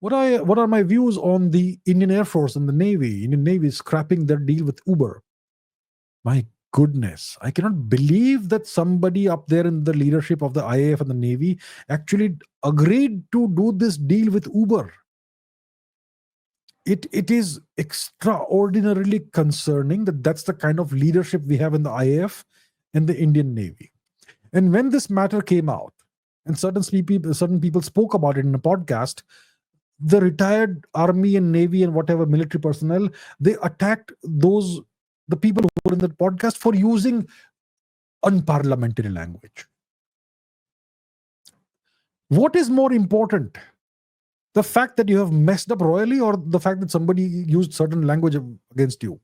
What are my views on the Indian Air Force and the Navy? Indian Navy is scrapping their deal with Uber. My goodness, I cannot believe that somebody up there in the leadership of the IAF and the Navy actually agreed to do this deal with Uber. It is extraordinarily concerning that that's the kind of leadership we have in the IAF and the Indian Navy. And when this matter came out, and certain people spoke about it in a podcast, the retired army and navy and whatever military personnel, they attacked the people who were in the podcast for using unparliamentary language. What is more important? The fact that you have messed up royally, or the fact that somebody used certain language against you?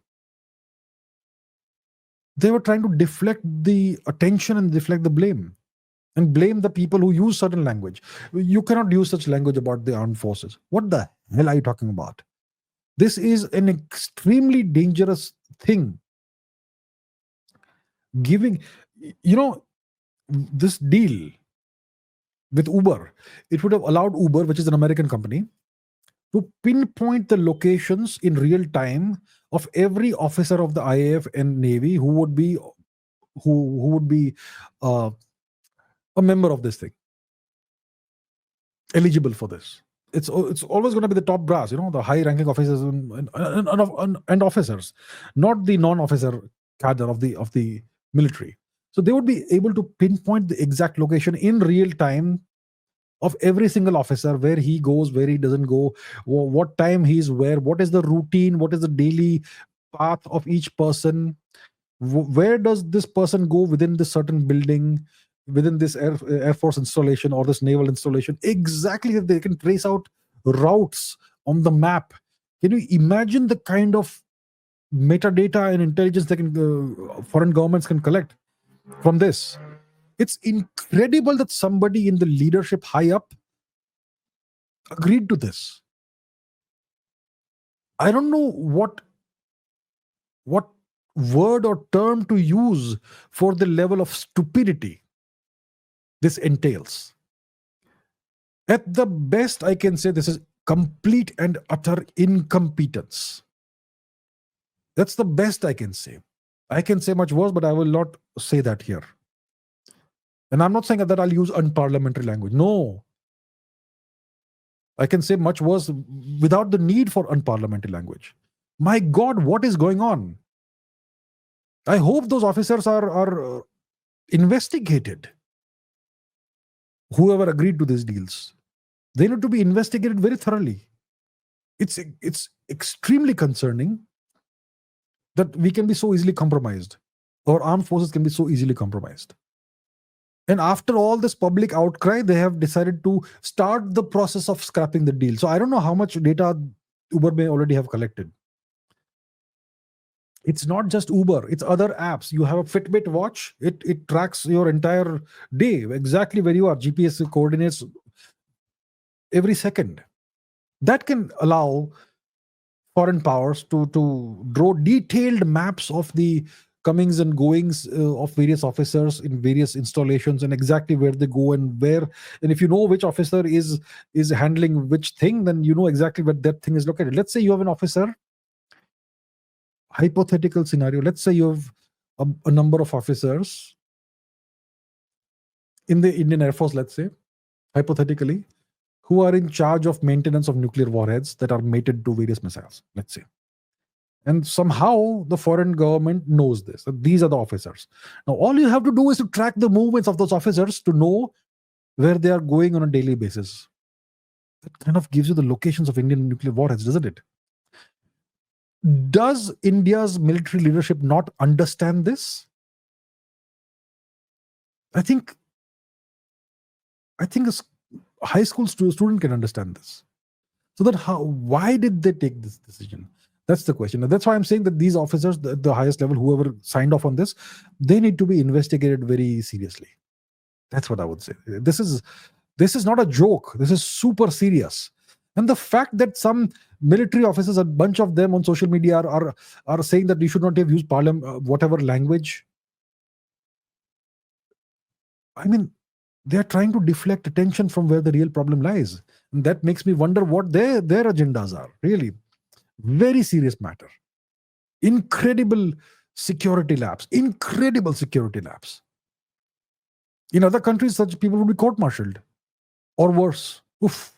They were trying to deflect the attention and deflect the blame, and blame the people who use certain language. You cannot use such language about the armed forces. What the hell are you talking about? This is an extremely dangerous thing. Giving, this deal with Uber, it would have allowed Uber, which is an American company, to pinpoint the locations in real time of every officer of the IAF and Navy who would be uh, a member of this thing, eligible for this. It's always going to be the top brass, the high-ranking officers and officers, not the non-officer cadre of the military. So they would be able to pinpoint the exact location in real time of every single officer, where he goes, where he doesn't go, what time he's where, what is the routine, what is the daily path of each person, where does this person go within this certain building, within this Air Force installation or this naval installation. Exactly, they can trace out routes on the map. Can you imagine the kind of metadata and intelligence that foreign governments can collect from this? It's incredible that somebody in the leadership high up agreed to this. I don't know what word or term to use for the level of stupidity this entails. At the best, I can say this is complete and utter incompetence. That's the best I can say. I can say much worse, but I will not say that here. And I'm not saying that I'll use unparliamentary language. No. I can say much worse without the need for unparliamentary language. My God, what is going on? I hope those officers are investigated. Whoever agreed to these deals, they need to be investigated very thoroughly. It's extremely concerning that we can be so easily compromised. Our armed forces can be so easily compromised. And after all this public outcry, they have decided to start the process of scrapping the deal. So I don't know how much data Uber may already have collected. It's not just Uber, it's other apps. You have a Fitbit watch, it tracks your entire day, exactly where you are. GPS coordinates every second. That can allow foreign powers to draw detailed maps of the comings and goings of various officers in various installations, and exactly where they go and where. And if you know which officer is handling which thing, then you know exactly where that thing is located. Let's say you have an officer, hypothetical scenario, let's say you have a number of officers in the Indian Air Force, let's say, hypothetically, who are in charge of maintenance of nuclear warheads that are mated to various missiles, let's say. And somehow the foreign government knows this, that these are the officers. Now, all you have to do is to track the movements of those officers to know where they are going on a daily basis. That kind of gives you the locations of Indian nuclear warheads, doesn't it? Does India's military leadership not understand this? I think a high school student can understand this. So that why did they take this decision? That's the question. And that's why I'm saying that these officers, the highest level, whoever signed off on this, they need to be investigated very seriously. That's what I would say. This is not a joke. This is super serious. And the fact that some military officers, a bunch of them on social media, are saying that you should not have used whatever language. I mean, They are trying to deflect attention from where the real problem lies. And that makes me wonder what their agendas are. Really, very serious matter. Incredible security lapse. Incredible security lapse. In other countries, such people would be court-martialed or worse. Oof.